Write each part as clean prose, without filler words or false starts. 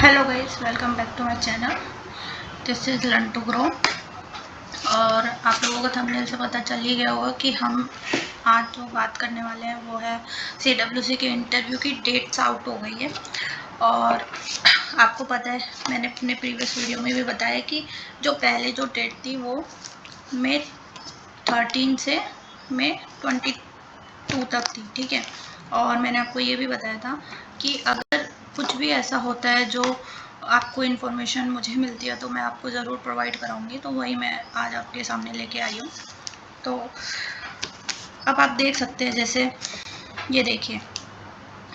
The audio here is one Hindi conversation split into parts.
Hello guys, welcome back to my channel. This is learn to grow. और आप लोगों को थंबनेल से पता चल ही गया होगा कि हम आज जो बात करने वाले हैं वो है CWC के इंटरव्यू की डेट्स आउट हो गई है। और आपको पता है, मैंने अपने प्रीवियस वीडियो में भी बताया कि जो पहले जो डेट थी वो मई 13 से मई 22 तक थी, ठीक है। और मैंने आपको ये भी बताया था कि अगर कुछ भी ऐसा होता है जो आपको इन्फॉर्मेशन मुझे मिलती है तो मैं आपको ज़रूर प्रोवाइड कराऊंगी, तो वही मैं आज आपके सामने लेके आई हूँ। तो अब आप देख सकते हैं, जैसे ये देखिए,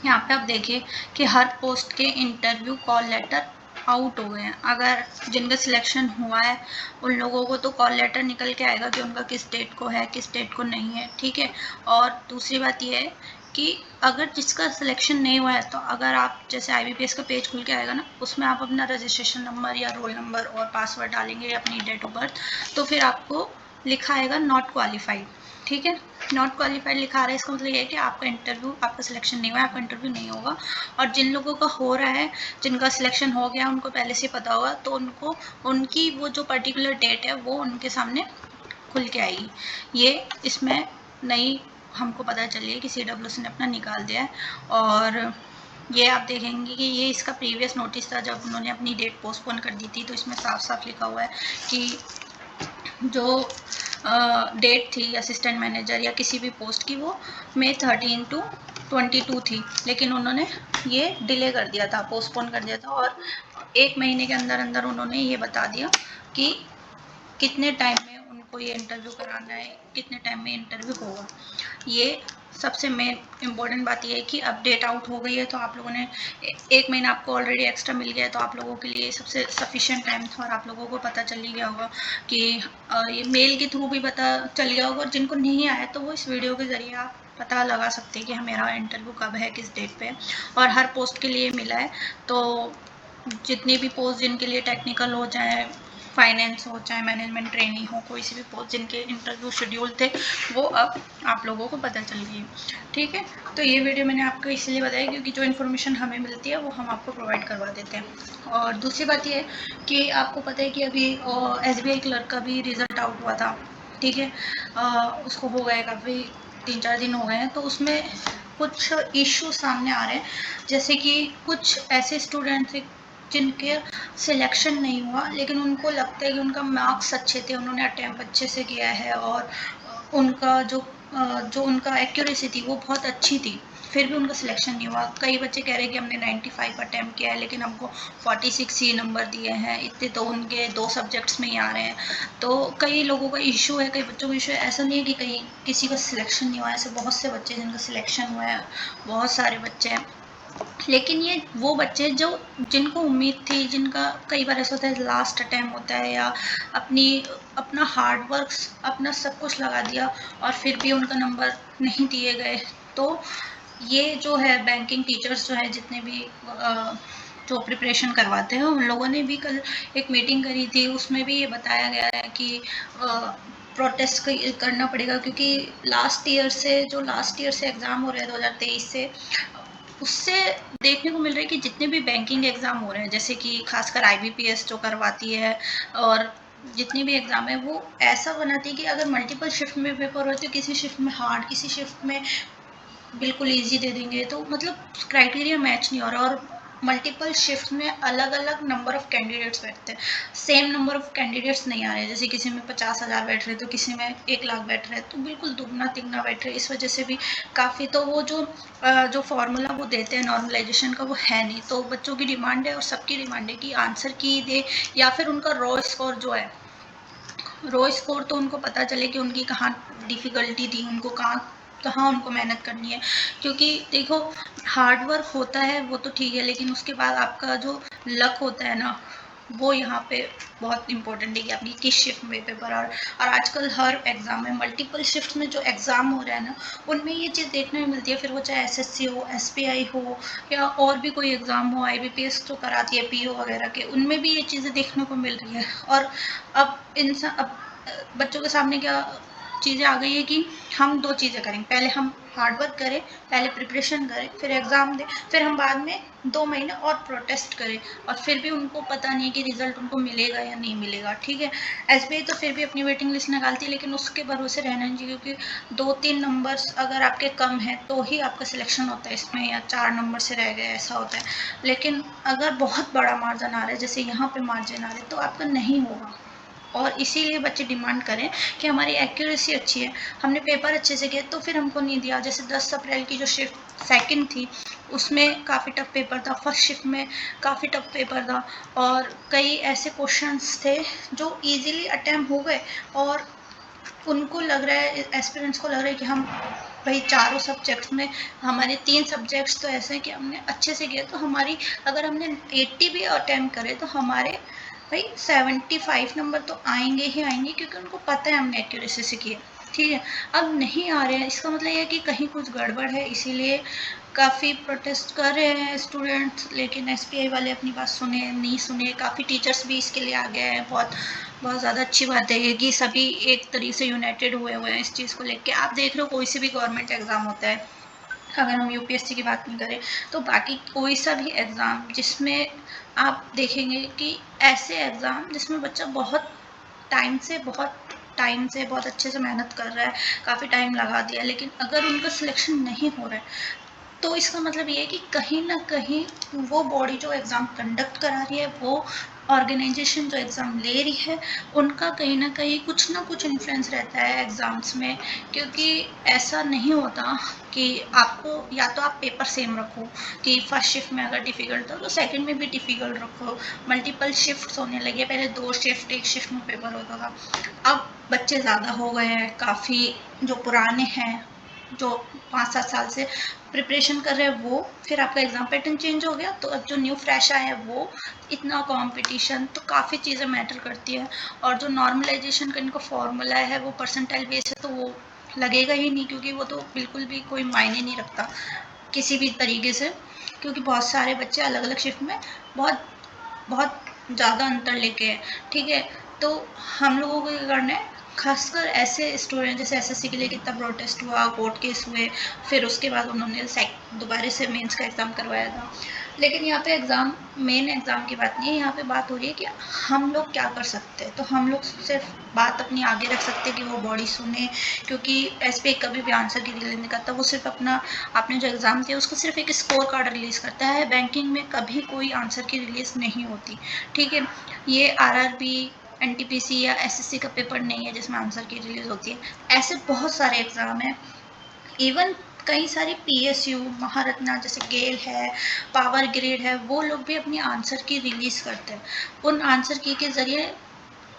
यहाँ पे आप देखिए कि हर पोस्ट के इंटरव्यू कॉल लेटर आउट हो गए हैं। अगर जिनका सिलेक्शन हुआ है उन लोगों को तो कॉल लेटर निकल के आएगा कि उनका किस डेट को है, किस डेट को नहीं है, ठीक है। और दूसरी बात ये है कि अगर जिसका सिलेक्शन नहीं हुआ है तो अगर आप जैसे IBPS का पेज खुल के आएगा ना, उसमें आप अपना रजिस्ट्रेशन नंबर या रोल नंबर और पासवर्ड डालेंगे या अपनी डेट ऑफ बर्थ, तो फिर आपको लिखा आएगा नॉट क्वालिफाइड, ठीक है। नॉट क्वालिफाइड लिखा आ रहा है, इसका मतलब ये है कि आपका इंटरव्यू, आपका सिलेक्शन नहीं हुआ है, आपका इंटरव्यू नहीं होगा। और जिन लोगों का हो रहा है, जिनका सिलेक्शन हो गया, उनको पहले से पता होगा, तो उनको उनकी वो जो पर्टिकुलर डेट है वो उनके सामने खुल के आएगी। ये इसमें नई हमको पता चली है कि CWC ने अपना निकाल दिया है। और ये आप देखेंगे कि ये इसका प्रीवियस नोटिस था जब उन्होंने अपनी डेट पोस्टपोन कर दी थी, तो इसमें साफ साफ लिखा हुआ है कि जो डेट थी असिस्टेंट मैनेजर या किसी भी पोस्ट की, वो मई 13 to 22 थी, लेकिन उन्होंने ये डिले कर दिया था, पोस्टपोन कर दिया था। और 1 महीने के अंदर अंदर उन्होंने ये बता दिया कि कितने टाइम में उनको ये इंटरव्यू कराना है, कितने टाइम में इंटरव्यू होगा। ये सबसे मेन इम्पोर्टेंट बात ये है कि अब डेट आउट हो गई है, तो आप लोगों ने 1 महीना आपको ऑलरेडी एक्स्ट्रा मिल गया है, तो आप लोगों के लिए सबसे सफिशिएंट टाइम था। और आप लोगों को पता चल ही गया होगा कि ये मेल के थ्रू भी पता चल गया होगा, और जिनको नहीं आया तो वो इस वीडियो के ज़रिए आप पता लगा सकते हैं कि मेरा इंटरव्यू कब है, किस डेट पे है। और हर पोस्ट के लिए मिला है, तो जितनी भी पोस्ट जिनके लिए टेक्निकल हो, चाहे फाइनेंस हो, चाहे मैनेजमेंट ट्रेनिंग हो, कोई सी भी पोस्ट जिनके इंटरव्यू शेड्यूल थे, वो अब आप लोगों को पता चल गई, ठीक है। तो ये वीडियो मैंने आपको इसलिए बताया क्योंकि जो इन्फॉर्मेशन हमें मिलती है वो हम आपको प्रोवाइड करवा देते हैं। और दूसरी बात ये है कि आपको पता है कि अभी SBI क्लर्क का भी रिजल्ट आउट हुआ था, ठीक है। उसको हो गए काफ़ी 3-4 दिन हो गए हैं, तो उसमें कुछ इश्यू सामने आ रहे हैं। जैसे कि कुछ ऐसे स्टूडेंट थे जिनके सिलेक्शन नहीं हुआ, लेकिन उनको लगता है कि उनका मार्क्स अच्छे थे, उन्होंने अटैम्प्ट अच्छे से किया है, और उनका जो उनका एक्यूरेसी थी वो बहुत अच्छी थी, फिर भी उनका सिलेक्शन नहीं हुआ। कई बच्चे कह रहे हैं कि हमने 95 अटैम्प्ट किया है लेकिन हमको 46 ही नंबर दिए हैं, इतने तो उनके 2 सब्जेक्ट्स में ही आ रहे हैं। तो कई लोगों का इशू है, कई बच्चों का इशू है। ऐसा नहीं है कि कहीं किसी का सिलेक्शन नहीं हुआ है, ऐसे बहुत से बच्चे जिनका सिलेक्शन हुआ है, बहुत सारे बच्चे हैं। लेकिन ये वो बच्चे जो जिनको उम्मीद थी, जिनका कई बार ऐसा होता है लास्ट अटैम्प्ट होता है, या अपना हार्ड वर्क, अपना सब कुछ लगा दिया और फिर भी उनका नंबर नहीं दिए गए। तो ये जो है बैंकिंग टीचर्स जो है, जितने भी जो प्रिपरेशन करवाते हैं, उन लोगों ने भी कल एक मीटिंग करी थी, उसमें भी ये बताया गया है कि प्रोटेस्ट करना पड़ेगा, क्योंकि लास्ट ईयर से एग्ज़ाम हो रहे हैं 2023 से, उससे देखने को मिल रहा है कि जितने भी बैंकिंग एग्ज़ाम हो रहे हैं, जैसे कि खासकर IBPS जो करवाती है, और जितनी भी एग्ज़ाम है वो ऐसा बनाती है कि अगर मल्टीपल शिफ्ट में पेपर हो तो किसी शिफ्ट में हार्ड, किसी शिफ्ट में बिल्कुल ईजी दे देंगे, तो मतलब क्राइटेरिया मैच नहीं हो रहा। और मल्टीपल शिफ्ट में अलग अलग नंबर ऑफ कैंडिडेट्स बैठते हैं, सेम नंबर ऑफ कैंडिडेट्स नहीं आ रहे हैं। जैसे किसी में 50,000 बैठ रहे तो किसी में 1 लाख बैठ रहे हैं, तो बिल्कुल दुगना तिगना बैठ रहे हैं। इस वजह से भी काफ़ी, तो वो जो फॉर्मूला वो देते हैं नॉर्मलाइजेशन का, वो है नहीं। तो बच्चों की डिमांड है और सबकी डिमांड है कि आंसर की दे, या फिर उनका रॉ स्कोर जो है, रॉ स्कोर तो उनको पता चले कि उनकी कहाँ डिफ़िकल्टी थी, उनको कहाँ कहाँ उनको मेहनत करनी है। क्योंकि देखो, हार्ड वर्क होता है वो तो ठीक है, लेकिन उसके बाद आपका जो लक होता है ना, वो यहाँ पे बहुत इंपॉर्टेंट है कि आपकी किस शिफ्ट में पेपर। और आजकल हर एग्ज़ाम में मल्टीपल शिफ्ट में जो एग्ज़ाम हो रहा है ना, उनमें ये चीज़ देखने में मिलती है। फिर वो चाहे SSC हो, SBI हो, या और भी कोई एग्ज़ाम हो, IBPS जो कराती है PO वगैरह के, उनमें भी ये चीज़ें देखने को मिल रही है। और अब बच्चों के सामने क्या चीज़ें आ गई है कि हम 2 चीज़ें करेंगे, पहले हम हार्ड वर्क करें, पहले प्रिपरेशन करें, फिर एग्ज़ाम दें, फिर हम बाद में 2 महीने और प्रोटेस्ट करें, और फिर भी उनको पता नहीं है कि रिजल्ट उनको मिलेगा या नहीं मिलेगा। ठीक है, एसबीआई तो फिर भी अपनी वेटिंग लिस्ट निकालती है, लेकिन उसके भरोसे रहना नहीं चाहिए, क्योंकि 2-3 नंबर्स अगर आपके कम हैं तो ही आपका सिलेक्शन होता है इसमें, या 4 नंबर से रह गए ऐसा होता है। लेकिन अगर बहुत बड़ा मार्जिन आ रहा है, जैसे यहाँ पे मार्जिन आ रहा है, तो आपका नहीं होगा। और इसीलिए बच्चे डिमांड करें कि हमारी एक्यूरेसी अच्छी है, हमने पेपर अच्छे से किया, तो फिर हमको नहीं दिया। जैसे 10 अप्रैल की जो शिफ्ट सेकंड थी, उसमें काफ़ी टफ पेपर था, फर्स्ट शिफ्ट में काफ़ी टफ पेपर था, और कई ऐसे क्वेश्चंस थे जो इजीली अटैम्प्ट हो गए, और उनको लग रहा है, एस्पिरेंट्स को लग रहा है कि हम भाई चारों सब्जेक्ट्स में, हमारे 3 सब्जेक्ट्स तो ऐसे हैं कि हमने अच्छे से किया, तो हमारी अगर हमने 80 भी अटैम्प्ट करे तो हमारे भाई 75 नंबर तो आएंगे ही आएंगे, क्योंकि उनको पता है हमने एक्यूरेसी से किया। ठीक है, अब नहीं आ रहे हैं, इसका मतलब ये है कि कहीं कुछ गड़बड़ है, इसीलिए काफ़ी प्रोटेस्ट कर रहे हैं स्टूडेंट्स। लेकिन एसबीआई वाले अपनी बात सुने नहीं सुने, काफ़ी टीचर्स भी इसके लिए आ गए हैं। बहुत बहुत ज़्यादा अच्छी बात है कि सभी एक तरीके से यूनाइटेड हुए हैं इस चीज़ को लेके। आप देख रहे हो कोई से भी गवर्नमेंट एग्ज़ाम होता है, अगर हम यूपीएससी की बात नहीं करें, तो बाकी कोई सा भी एग्ज़ाम जिसमें आप देखेंगे कि ऐसे एग्ज़ाम जिसमें बच्चा बहुत टाइम से बहुत अच्छे से मेहनत कर रहा है, काफ़ी टाइम लगा दिया, लेकिन अगर उनका सिलेक्शन नहीं हो रहा है, तो इसका मतलब ये है कि कहीं ना कहीं वो बॉडी जो एग्ज़ाम कंडक्ट करा रही है, वो ऑर्गेनाइजेशन जो एग्ज़ाम ले रही है, उनका कहीं ना कहीं कुछ ना कुछ इन्फ्लुएंस रहता है एग्ज़ाम्स में। क्योंकि ऐसा नहीं होता कि आपको, या तो आप पेपर सेम रखो कि फर्स्ट शिफ्ट में अगर डिफ़िकल्ट हो तो सेकंड में भी डिफ़िकल्ट रखो। मल्टीपल शिफ्ट्स होने लगे, पहले 2 शिफ्ट, एक शिफ्ट में पेपर होता था, अब बच्चे ज़्यादा हो गए हैं, काफ़ी जो पुराने हैं, जो 5-7 साल से प्रिपरेशन कर रहे हैं, वो फिर आपका एग्ज़ाम पैटर्न चेंज हो गया, तो अब जो न्यू फ्रेश आया है वो इतना कंपटीशन, तो काफ़ी चीज़ें मैटर करती है। और जो नॉर्मलाइजेशन का इनका फॉर्मूला है वो परसेंटाइल बेस है, तो वो लगेगा ही नहीं, क्योंकि वो तो बिल्कुल भी कोई मायने नहीं रखता किसी भी तरीके से, क्योंकि बहुत सारे बच्चे अलग अलग शिफ्ट में बहुत बहुत ज़्यादा अंतर लेके हैं। ठीक है, तो हम लोगों को क्या करना है, खासकर ऐसे स्टूडेंट, जैसे एसएससी के लिए कितना प्रोटेस्ट हुआ, कोर्ट केस हुए, फिर उसके बाद उन्होंने दोबारा से मेंस का एग्ज़ाम करवाया था। लेकिन यहाँ पे मेन एग्ज़ाम की बात नहीं है, यहाँ पे बात हो रही है कि हम लोग क्या कर सकते हैं। तो हम लोग सिर्फ बात अपनी आगे रख सकते हैं कि वो बॉडी सुने, क्योंकि एसबीआई कभी भी आंसर की रिलीज नहीं करता, वो सिर्फ अपना, आपने जो एग्ज़ाम दिया उसको सिर्फ एक स्कोर कार्ड रिलीज़ करता है। बैंकिंग में कभी कोई आंसर की रिलीज़ नहीं होती। ठीक है, ये आरआरबी, एनटीपीसी या एसएससी का पेपर नहीं है जिसमें आंसर की रिलीज होती है। ऐसे बहुत सारे एग्ज़ाम हैं, इवन कई सारी पीएसयू, महारत्ना जैसे गेल है, पावर ग्रिड है, वो लोग भी अपनी आंसर की रिलीज़ करते हैं। उन आंसर की के ज़रिए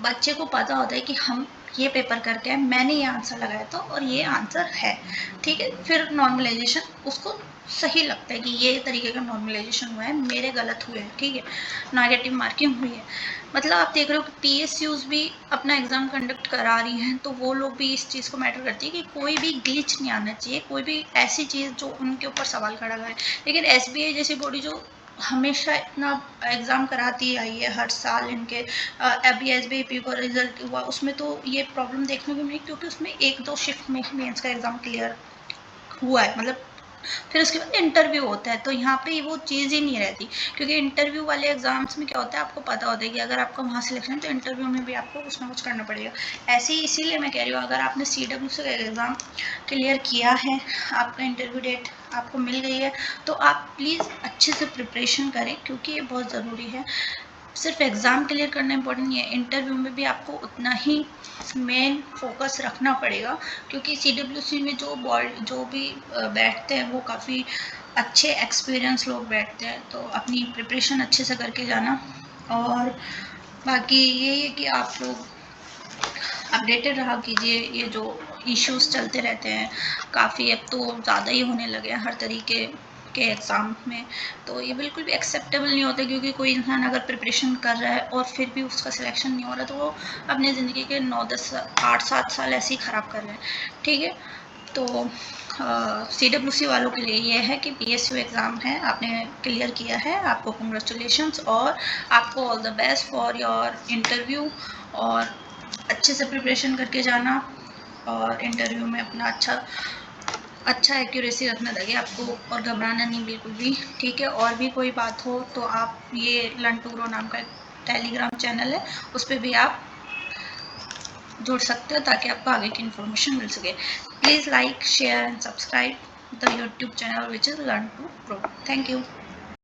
बच्चे को पता होता है कि हम ये पेपर करके हैं, मैंने ये आंसर लगाया था और ये आंसर है। ठीक है, फिर नॉर्मलाइजेशन उसको सही लगता है कि ये तरीके का नॉर्मलाइजेशन हुआ है, मेरे गलत हुए हैं। ठीक है, नेगेटिव मार्किंग हुई है। मतलब आप देख रहे हो कि पीएसयूज भी अपना एग्ज़ाम कंडक्ट करा रही हैं, तो वो लोग भी इस चीज़ को मैटर करती है कि कोई भी ग्लिच नहीं आना चाहिए, कोई भी ऐसी चीज़ जो उनके ऊपर सवाल खड़ा करे। लेकिन एसबीआई जैसी बॉडी जो हमेशा इतना एग्ज़ाम कराती आई है हर साल इनके, अभी एसबीआई पी का रिजल्ट हुआ उसमें तो ये प्रॉब्लम देखने को मिली, क्योंकि उसमें 1-2 शिफ्ट में मेंस का एग्ज़ाम क्लियर हुआ है, मतलब फिर उसके बाद इंटरव्यू होता है, तो यहाँ पे वो चीज़ ही नहीं रहती। क्योंकि इंटरव्यू वाले एग्जाम्स में क्या होता है, आपको पता होता है कि अगर आपका वहाँ सिलेक्शन है तो इंटरव्यू में भी आपको कुछ ना कुछ करना पड़ेगा। ऐसे ही इसीलिए मैं कह रही हूँ, अगर आपने CWC का एग्ज़ाम क्लियर किया है, आपका इंटरव्यू डेट आपको मिल गई है, तो आप प्लीज़ अच्छे से प्रिपरेशन करें, क्योंकि ये बहुत ज़रूरी है। सिर्फ एग्ज़ाम क्लियर करना इंपॉर्टेंट नहीं है, इंटरव्यू में भी आपको उतना ही मेन फोकस रखना पड़ेगा, क्योंकि CWC में जो भी बैठते हैं वो काफ़ी अच्छे एक्सपीरियंस लोग बैठते हैं। तो अपनी प्रिपरेशन अच्छे से करके जाना, और बाकी ये है कि आप लोग अपडेटेड रहा कीजिए। ये जो इश्यूज चलते रहते हैं काफ़ी, अब तो ज़्यादा ही होने लगे हैं हर तरीके के एग्ज़ाम में, तो ये बिल्कुल भी एक्सेप्टेबल नहीं होता। क्योंकि कोई इंसान अगर प्रिपरेशन कर रहा है और फिर भी उसका सिलेक्शन नहीं हो रहा, तो वो अपनी ज़िंदगी के 9-10 8-7 साल ऐसे ही ख़राब कर रहे हैं। ठीक है, तो CWC वालों के लिए ये है कि PSU एग्ज़ाम है, आपने क्लियर किया है, आपको कंग्रेचुलेशंस, और आपको all the best for your interview. और अच्छे से प्रिपरेशन करके जाना, और इंटरव्यू में अपना अच्छा एक्यूरेसी रखना ताकि आपको और घबराना नहीं बिल्कुल भी, ठीक है। और भी कोई बात हो तो आप ये लर्न टू ग्रो नाम का टेलीग्राम चैनल है, उस पर भी आप जुड़ सकते हो ताकि आपको आगे की इन्फॉर्मेशन मिल सके। Please like share and subscribe the YouTube channel which is learn to grow. Thank you.